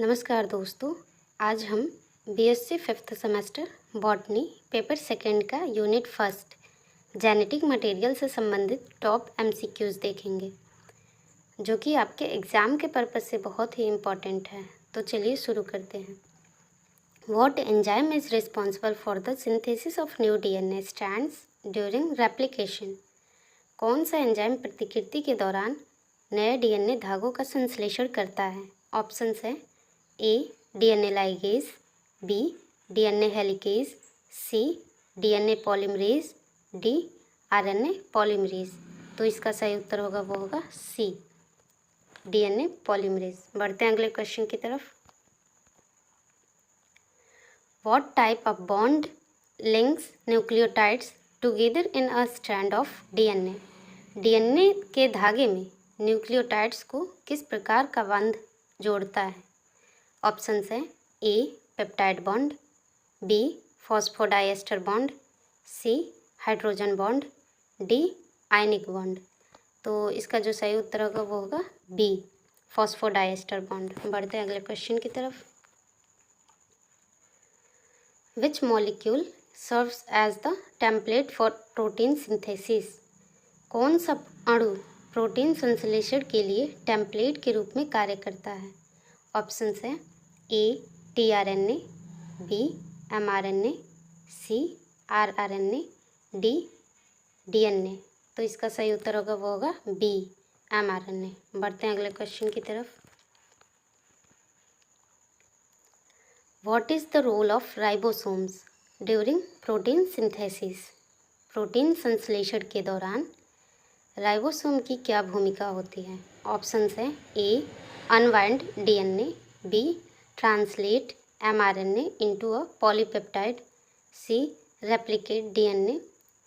नमस्कार दोस्तों। आज हम BSc fifth semester botany paper second का यूनिट फर्स्ट जेनेटिक मटेरियल से संबंधित टॉप एमसीक्यूज़ देखेंगे, जो कि आपके एग्ज़ाम के पर्पज़ से बहुत ही इम्पॉर्टेंट है। तो चलिए शुरू करते हैं। What enzyme is responsible for the synthesis of new DNA strands during replication? कौन सा एंजाइम प्रतिकृति के दौरान नए डीएनए धागों का संश्लेषण करता है? ऑप्शंस है A DNA ligase, B DNA helicase, C DNA polymerase, D RNA polymerase. तो इसका सही उत्तर होगा वो होगा सी डीएनए पॉलीमरेज। बढ़ते हैं अगले क्वेश्चन की तरफ। What type of bond links nucleotides together in a strand of DNA? DNA के धागे में न्यूक्लियोटाइड्स को किस प्रकार का बंध जोड़ता है? ऑप्शंस है A peptide bond, B phosphodiester bond, C hydrogen bond, D ionic bond. तो इसका जो सही उत्तर होगा वो होगा बी फॉस्फोडाइएस्टर बॉन्ड। बढ़ते हैं अगले क्वेश्चन की तरफ। Which molecule serves as the template for protein synthesis? कौन सा अणु प्रोटीन संश्लेषण के लिए टेम्पलेट के रूप में कार्य करता है? ऑप्शंस है ए टीआरएनए, बी एमआरएनए, सी आरआरएनए, डी डीएनए। तो इसका सही उत्तर होगा वो होगा बी एमआरएनए। बढ़ते हैं अगले क्वेश्चन की तरफ। What is the role of ribosomes during protein synthesis? Protein संश्लेषण के दौरान राइबोसोम की क्या भूमिका होती है? ऑप्शंस है A unwind DNA, B translate mRNA into a polypeptide, C replicate DNA,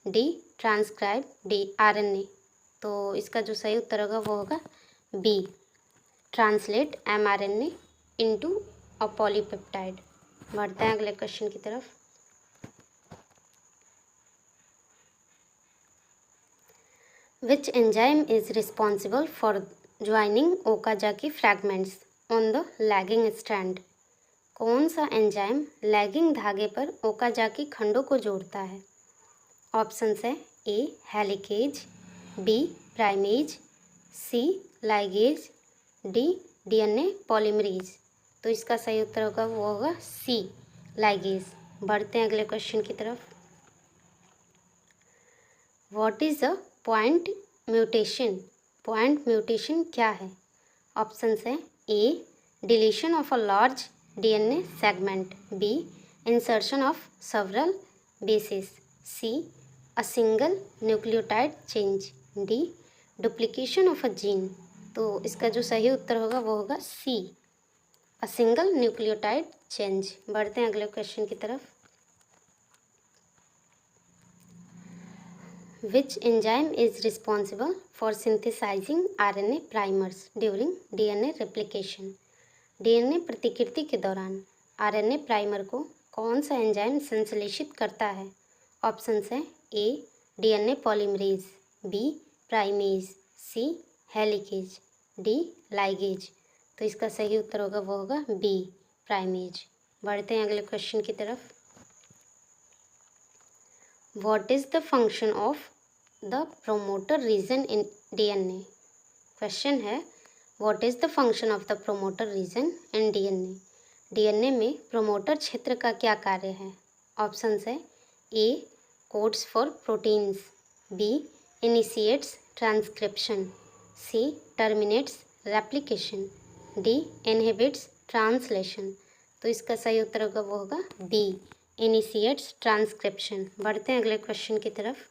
D transcribe the RNA. तो इसका जो सही उत्तर होगा वो होगा B translate mRNA into a polypeptide. बढ़ते हैं अगले क्वेश्चन की तरफ। Which enzyme is responsible for joining Okazaki fragments on the lagging strand? कौन सा एंजाइम लैगिंग धागे पर ओकाजाकी खंडों को जोड़ता है? ऑप्शंस है ए हेलिकेज, बी प्राइमेज, सी लाइगेज, डी डीएनए पॉलीमरेज। तो इसका सही उत्तर होगा वो होगा सी लाइगेज। बढ़ते हैं अगले क्वेश्चन की तरफ। What is a point mutation? Point mutation क्या है? ऑप्शंस है A deletion of a large DNA segment, B insertion of several bases, C a single nucleotide change, D duplication of a gene. तो इसका जो सही उत्तर होगा वो होगा C a single nucleotide change. बढ़ते हैं अगले क्वेश्चन की तरफ। Which enzyme is responsible for synthesizing RNA primers during DNA replication? DNA प्रतिकृति के दौरान RNA प्राइमर को कौन सा एंजाइम संश्लेषित करता है? ऑप्शंस हैं ए डीएनए पॉलीमरेज, बी प्राइमेज, सी हेलिकेज, डी लाइगेज। तो इसका सही उत्तर होगा वो होगा बी प्राइमेज। बढ़ते हैं अगले क्वेश्चन की तरफ। What is the function of the promoter region in DNA? Question है what is the function of the promoter region in DNA? DNA में प्रोमोटर क्षेत्र का क्या कार्य है? ऑप्शंस है A codes for proteins, B initiates transcription, C terminates replication, D inhibits translation. तो इसका सही उत्तर होगा वो होगा बी इनिशिएट्स ट्रांसक्रिप्शन। बढ़ते हैं अगले क्वेश्चन की तरफ।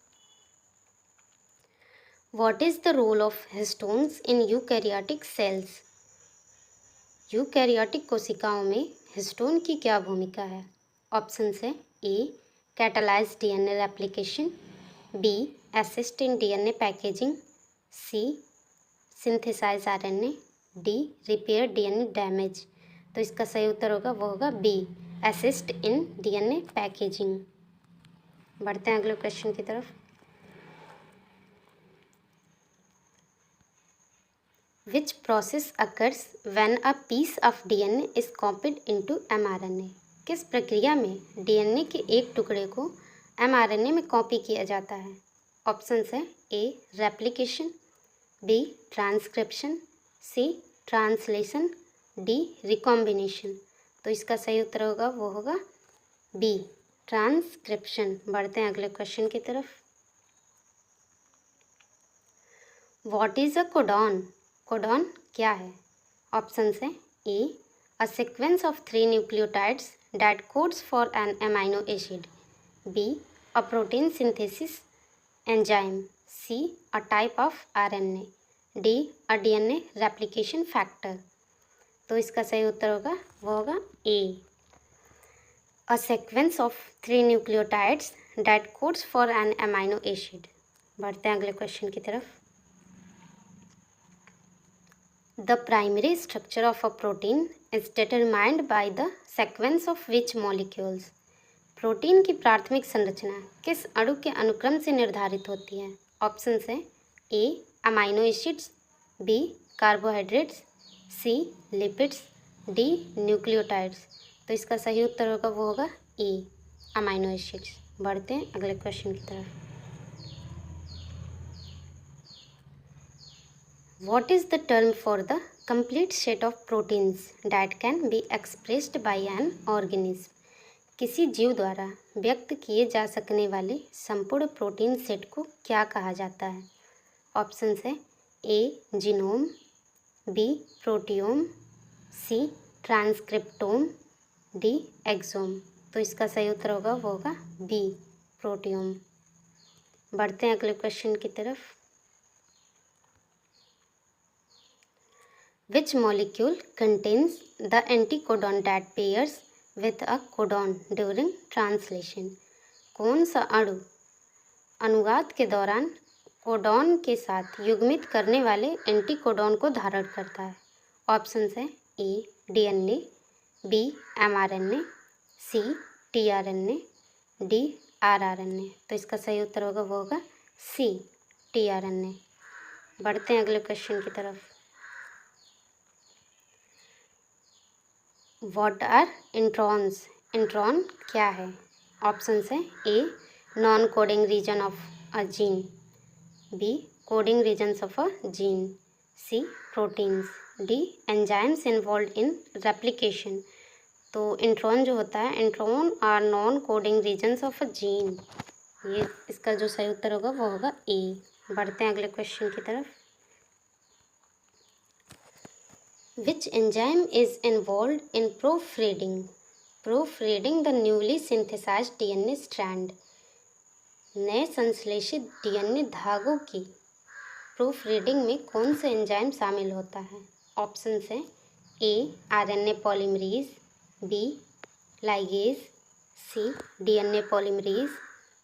What is the role of histones in eukaryotic cells? Eukaryotic कोशिकाओं में हिस्टोन की क्या भूमिका है? ऑप्शंस है A catalyse DNA replication, B assist in DNA packaging, C synthesise RNA, D repair DNA damage. तो इसका सही उत्तर होगा वो होगा B assist in DNA packaging. बढ़ते हैं अगले क्वेश्चन की तरफ। Which process occurs when a piece of DNA is copied into mRNA. किस प्रक्रिया में डीएनए के एक टुकड़े को एमआरएनए में कॉपी किया जाता है? ऑप्शंस है ए replication, B transcription, see translation, D recombination. तो इसका सही उत्तर होगा वो होगा बी ट्रांसक्रिप्शन। बढ़ते हैं अगले क्वेश्चन की तरफ। What is a codon? Codon क्या है? ऑप्शंस है A a sequence of 3 nucleotides that codes for an amino acid, B a protein synthesis enzyme, C a type of RNA, D a DNA replication factor. तो इसका सही उत्तर होगा वो होगा A a sequence of 3 nucleotides that codes for an amino acid. बढ़ते हैं अगले क्वेश्चन की तरफ। The primary structure of a protein is determined by the sequence of which molecules. Protein की प्राथमिक संरचना किस अणु के अनुक्रम से निर्धारित होती है? ऑप्शंस हैं ए अमाइनो एसिड्स, बी कार्बोहाइड्रेट्स, सी लिपिड्स, डी न्यूक्लियोटाइड्स। तो इसका सही उत्तर होगा वो होगा ए अमाइनो एसिड्स। बढ़ते हैं अगले क्वेश्चन की तरफ। What is the term for the complete set of proteins that can be expressed by an organism? किसी जीव द्वारा व्यक्त किए जा सकने वाले संपूर्ण प्रोटीन सेट को क्या कहा जाता है? ऑप्शंस है ए जीनोम, बी प्रोटियोम, सी ट्रांसक्रिप्टोम, डी एक्सोम। तो इसका सही उत्तर होगा वो होगा बी प्रोटियोम। बढ़ते हैं अगले क्वेश्चन की तरफ। Which molecule contains the anticodon that pairs with a codon during translation? कौन सा अणु अनुवाद के दौरान कोडॉन के साथ युग्मित करने वाले एंटीकोडॉन को धारण करता है? ऑप्शंस है A DNA, B mRNA, C tRNA, D rRNA. तो इसका सही उत्तर होगा वो होगा सी टीआरएनए। बढ़ते हैं अगले क्वेश्चन की तरफ। What are introns? इंट्रॉन क्या है? ऑप्शंस है A non coding region of a gene, B coding regions of a gene, C proteins, D enzymes involve in replication. तो इंट्रॉन जो होता है, intron are non coding regions of a gene. ये इसका जो सही उत्तर होगा वो होगा ए। बढ़ते हैं अगले क्वेश्चन की तरफ। Which enzyme is involved in proofreading? Proofreading the newly synthesized DNA strand. नए संश्लेषित डीएनए धागों की प्रूफ रीडिंग में कौन सा एंजाइम शामिल होता है? ऑप्शंस हैं ए आरएनए पॉलीमरेज, बी लाइगेज, सी डीएनए पॉलीमरेज,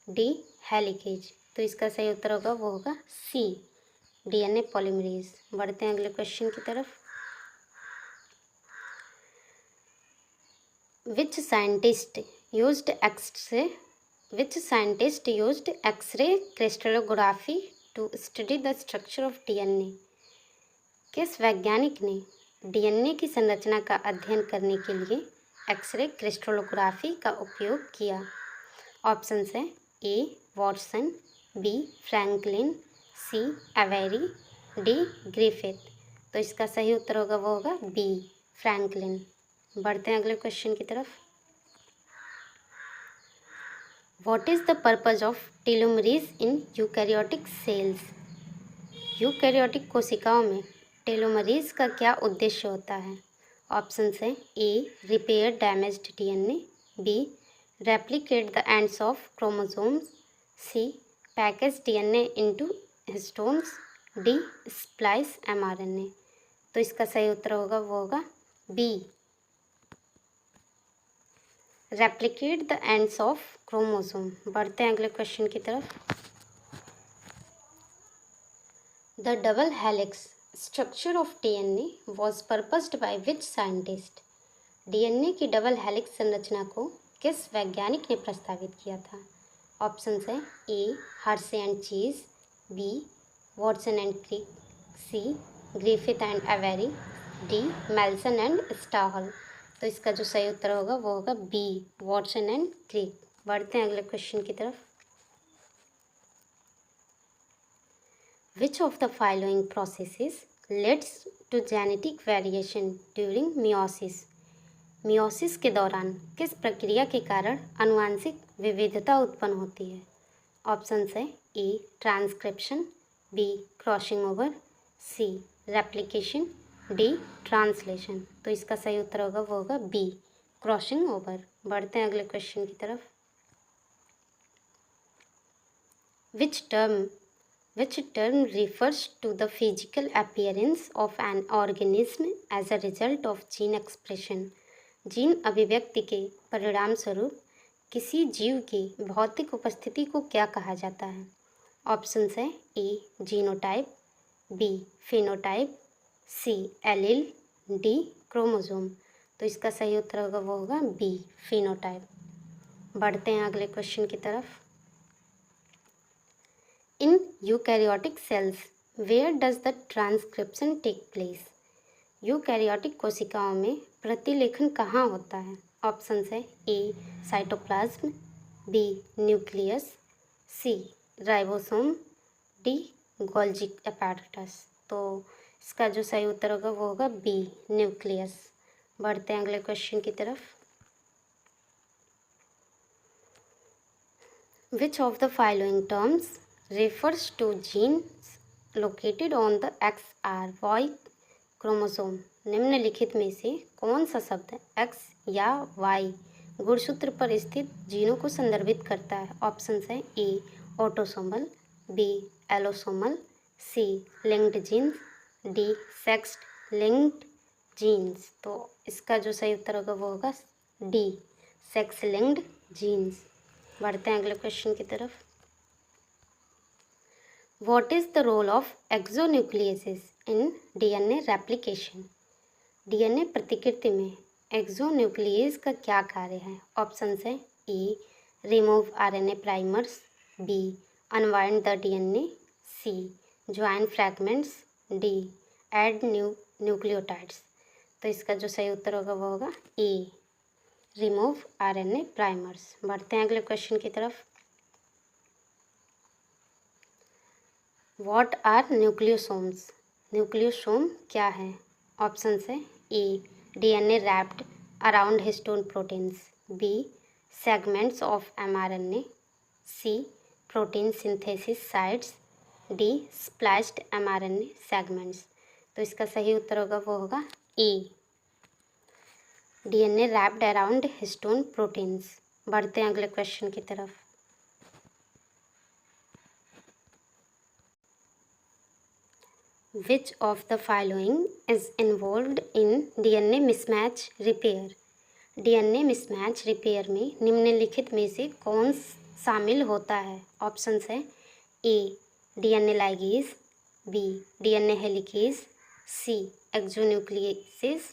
डी हेलिकेज। तो इसका सही उत्तर होगा वो होगा सी डीएनए पॉलीमरेज। बढ़ते हैं अगले क्वेश्चन की तरफ। Which scientist used X-ray crystallography to study the structure of DNA? किस वैज्ञानिक ने डीएनए की संरचना का अध्ययन करने के लिए एक्सरे क्रिस्टलोग्राफी का उपयोग किया? ऑप्शंस है ए वॉटसन, बी फ्रैंकलिन, सी एवेरी, डी ग्रिफिथ। तो इसका सही उत्तर होगा वो होगा बी फ्रैंकलिन। बढ़ते हैं अगले क्वेश्चन की तरफ। What is the purpose of telomerase in eukaryotic cells? Eukaryotic कोशिकाओं में टेलोमरेज का क्या उद्देश्य होता है? ऑप्शंस हैं A repair damaged DNA, B replicate the ends of chromosomes, C package DNA into histones, D splice mRNA. तो इसका सही उत्तर होगा वो होगा B replicate the ends of chromosome. बढ़ते हैं अगले क्वेश्चन की तरफ। The double helix structure of DNA was purposed by which scientist? DNA की डबल हेलिक्स संरचना को किस वैज्ञानिक ने प्रस्तावित किया था? ऑप्शंस है A Hershey and Chase, B Watson and Crick, C Griffith and Avery, D Meselson and Stahl. तो इसका जो सही उत्तर होगा वो होगा बी वॉटसन एंड क्रिक। बढ़ते हैं अगले क्वेश्चन की तरफ। Which of the following processes leads to genetic variation during meiosis? Meiosis के दौरान किस प्रक्रिया के कारण आनुवंशिक विविधता उत्पन्न होती है? ऑप्शंस है A transcription, B crossing over, C replication, D translation. तो इसका सही उत्तर होगा वो होगा बी क्रॉसिंग ओवर। बढ़ते हैं अगले क्वेश्चन की तरफ। Which term refers to the physical appearance of an organism as a result of gene expression? Gene अभिव्यक्ति के परिणाम स्वरूप किसी जीव की भौतिक उपस्थिति को क्या कहा जाता है? ऑप्शंस है A genotype, B phenotype, C allele, D chromosome. तो इसका सही उत्तर होगा वो होगा बी फिनोटाइप। बढ़ते हैं अगले क्वेश्चन की तरफ। In eukaryotic cells, where does the transcription take place? Eukaryotic कोशिकाओं में प्रतिलेखन कहाँ होता है? ऑप्शंस है ए साइटोप्लाज्म, बी न्यूक्लियस, सी राइबोसोम, डी गोल्जी अपैरेटस। तो इसका जो सही उत्तर होगा वो होगा बी न्यूक्लियस। बढ़ते हैं अगले क्वेश्चन की तरफ। Which of the following terms refers to genes located on the XRY chromosome? निम्नलिखित में से कौन सा शब्द X या Y गुणसूत्र पर स्थित जीनों को संदर्भित करता है? ऑप्शंस है A autosomal, B allosomal, C linked genes, D sexed linked genes. तो इसका जो सही उत्तर होगा वो होगा डी सेक्स लिंक्ड जीन्स। बढ़ते हैं अगले क्वेश्चन की तरफ। What is the role of exonucleases in DNA replication? DNA प्रतिकृति में एक्सोन्यूक्लियस का क्या कार्य है? ऑप्शंस है A remove RNA primers, B unwind the DNA, C join fragments, D add nucleotides. तो इसका जो सही उत्तर होगा वो होगा ए रिमूव आरएनए प्राइमर्स। बढ़ते हैं अगले क्वेश्चन की तरफ। What are nucleosomes? न्यूक्लियोसोम क्या है? ऑप्शंस है A DNA wrapped around histone proteins, B segments of mRNA, C protein synthesis sites, D spliced mRNA segments. तो इसका सही उत्तर होगा वो होगा A DNA wrapped around histone proteins. बढ़ते हैं अगले क्वेश्चन की तरफ। Which of the following is involved in DNA mismatch repair? DNA mismatch repair में निम्नलिखित में से कौन शामिल होता है? ऑप्शंस है A DNA ligase, B DNA helicase, C exonucleases,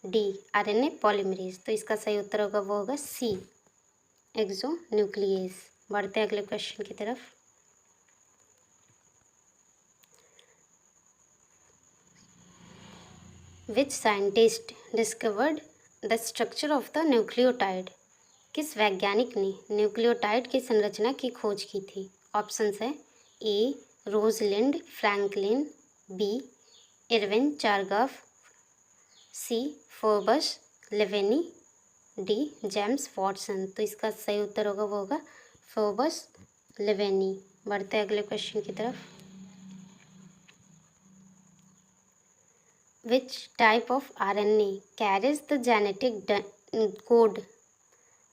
D RNA polymerase. तो इसका सही उत्तर होगा वो होगा सी एक्सोन्यूक्लियस। बढ़ते हैं अगले क्वेश्चन की तरफ। Which scientist discovered the structure of the nucleotide? किस वैज्ञानिक ने न्यूक्लियोटाइड की संरचना की खोज की थी? ऑप्शंस है A Rosalind Franklin, B Erwin Chargaff, C Phoebus Levene, D James Watson. तो इसका सही उत्तर होगा वो होगा फोर्बस लेवेनी। बढ़ते हैं अगले क्वेश्चन की तरफ। Which type of RNA carries the genetic code?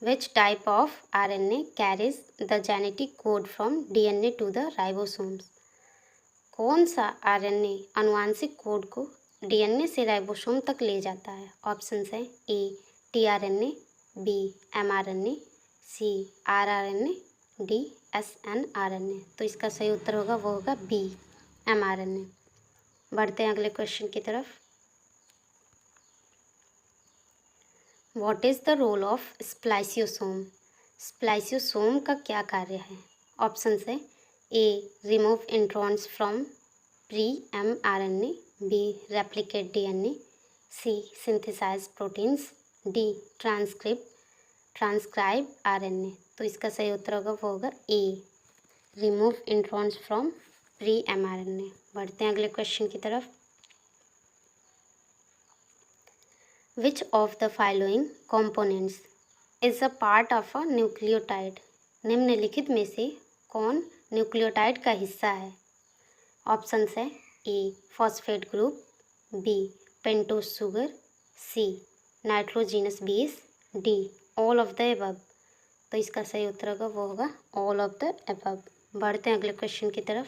Which type of RNA carries the genetic code from DNA to the ribosomes? कौन सा RNA आनुवांशिक कोड को DNA से राइबोसोम तक ले जाता है? ऑप्शंस है ए tRNA, बी mRNA, सी rRNA, डी snRNA। तो इसका सही उत्तर होगा वो होगा बी mRNA। बढ़ते हैं अगले क्वेश्चन की तरफ। What is the role of spliceosome? Spliceosome का क्या कार्य है? ऑप्शंस है A remove introns from pre mRNA, B replicate DNA, C synthesise proteins, D transcribe RNA. तो इसका सही उत्तर होगा वो होगा A, remove introns from pre mRNA. बढ़ते हैं अगले क्वेश्चन की तरफ। Which of the following components is a part of a nucleotide? निम्नलिखित में से कौन न्यूक्लियोटाइड का हिस्सा है? ऑप्शंस है A phosphate group, B pentose sugar, C nitrogenous base, D all of the above. तो इसका सही उत्तर होगा वो होगा ऑल ऑफ द एबव। बढ़ते हैं अगले क्वेश्चन की तरफ।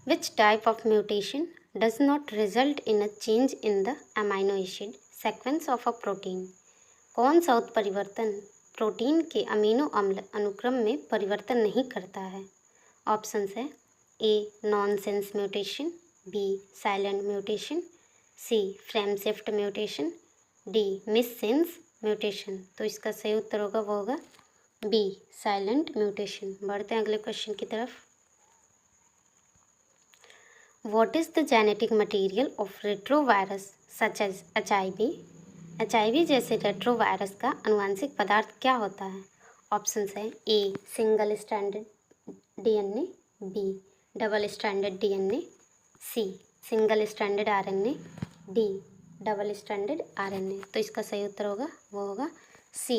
Which type of mutation does not result in a change in the amino acid sequence of a protein? कौन सा उत्परिवर्तन प्रोटीन के अमीनो अम्ल अनुक्रम में परिवर्तन नहीं करता है? ऑप्शंस है A nonsense mutation, B silent mutation, C frame shift mutation, D missense mutation. तो इसका सही उत्तर होगा वो होगा बी साइलेंट म्यूटेशन। बढ़ते हैं अगले क्वेश्चन की तरफ। What is the genetic material of retrovirus such as HIV? HIV जैसे रेट्रोवायरस का अनुवांशिक पदार्थ क्या होता है? ऑप्शंस है A single stranded DNA, B double stranded DNA, C single stranded RNA, D double stranded RNA। तो इसका सही उत्तर होगा वो होगा सी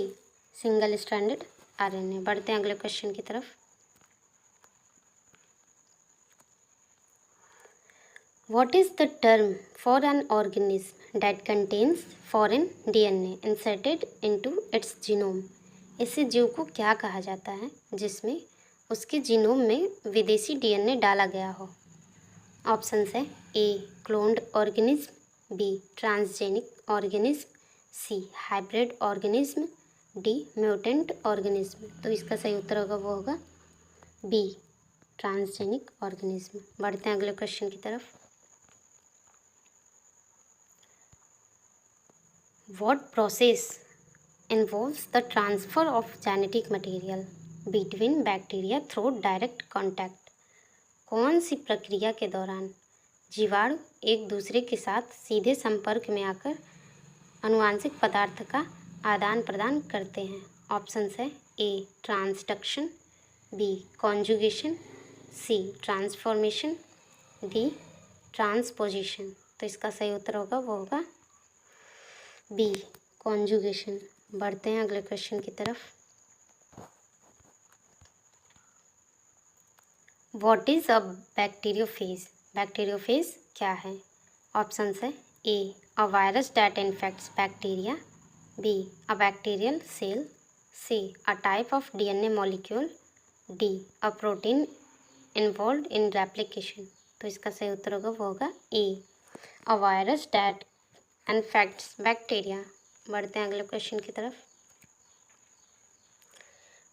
सिंगल स्ट्रैंडेड RNA। बढ़ते हैं अगले क्वेश्चन की तरफ। What is the term for an organism that contains foreign DNA inserted into its genome? इसे जीव को क्या कहा जाता है जिसमें उसके जीनोम में विदेशी DNA डाला गया हो? ऑप्शंस है A cloned organism, B transgenic organism, C hybrid organism, D mutant organism. तो इसका सही उत्तर होगा वो होगा बी ट्रांसजेनिक ऑर्गेनिज्म। बढ़ते हैं अगले क्वेश्चन की तरफ। What process involves the transfer of genetic material between bacteria through direct contact? कौन सी प्रक्रिया के दौरान जीवाणु एक दूसरे के साथ सीधे संपर्क में आकर अनुवांशिक पदार्थ का आदान प्रदान करते हैं? ऑप्शंस है ए ट्रांसडक्शन, बी कॉन्जुगेशन, सी ट्रांसफॉर्मेशन, डी ट्रांसपोजिशन। तो इसका सही उत्तर होगा वो होगा बी कॉन्जुगेशन। बढ़ते हैं अगले क्वेश्चन की तरफ। What is a bacteriophage? Bacteriophage क्या है? ऑप्शंस है A a virus that infects bacteria, B a bacterial cell, C a type of DNA molecule, D a protein involved in replication. तो इसका सही उत्तर होगा वो होगा A a virus that infects bacteria. बढ़ते हैं अगले क्वेश्चन की तरफ।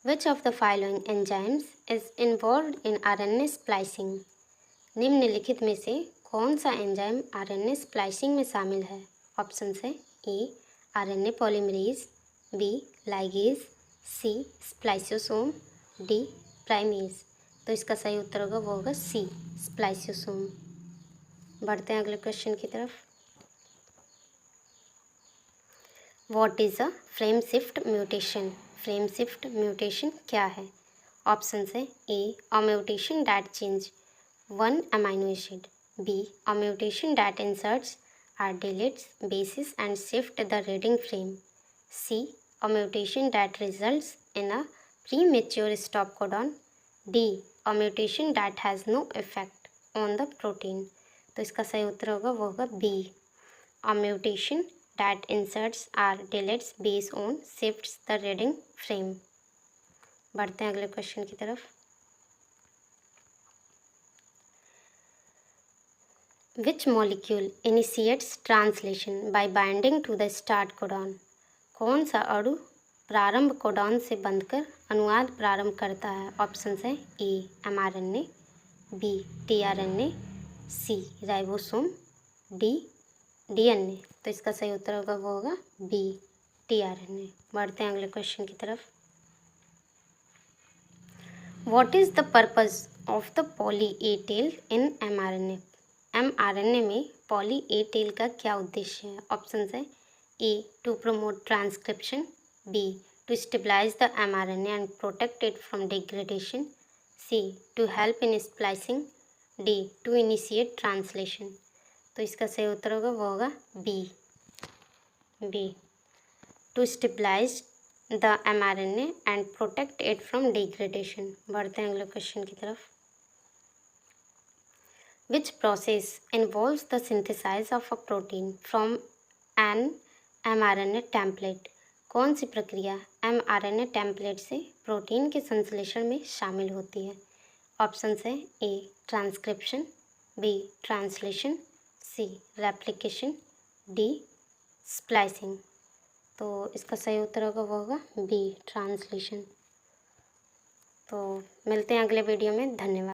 Which of the following enzymes is involved in RNA splicing? निम्नलिखित में से कौन सा एंजाइम RNA स्प्लाइसिंग में शामिल है? ऑप्शंस है ए RNA पॉलीमरेज, बी लाइगेज, सी स्प्लाइसोसोम, डी प्राइमेज। तो इसका सही उत्तर होगा वो होगा सी स्प्लाइसोसोम। बढ़ते हैं अगले क्वेश्चन की तरफ। What is a frame shift mutation? Frame shift mutation क्या है? ऑप्शंस है A a mutation that change one amino acid, B a mutation that inserts or deletes bases and shift the reading frame, C a mutation that results in a premature stop codon, D a mutation that has no effect on the protein। तो इसका सही उत्तर होगा वो होगा B a mutation that inserts or deletes base on shifts the reading frame। बढ़ते हैं अगले क्वेश्चन की तरफ। Which molecule initiates translation by binding to the start codon? कौन सा अणु प्रारंभ कोडॉन से बंधकर अनुवाद प्रारंभ करता है? ऑप्शंस है ए mRNA, बी tRNA, सी राइबोसोम, डी DNA। तो इसका सही उत्तर होगा वो होगा बी tRNA। बढ़ते हैं अगले क्वेश्चन की तरफ। What is the purpose of the poly A tail in mRNA। mRNA में पॉली ए टेल का क्या उद्देश्य है? ऑप्शन है A to promote transcription, B to stabilise the mRNA and protect it from degradation, C to help in splicing, D to initiate translation. तो इसका सही उत्तर होगा वो होगा B to stabilise the mRNA and protect it from degradation. बढ़ते हैं अगले क्वेश्चन की तरफ। Which process involves the synthesis of a protein from an mRNA template? कौन सी प्रक्रिया mRNA टेम्पलेट से प्रोटीन के संश्लेषण में शामिल होती है? ऑप्शन है A transcription, B translation, C replication, D splicing. तो इसका सही उत्तर होगा वो होगा बी ट्रांसलेशन। तो मिलते हैं अगले वीडियो में। धन्यवाद।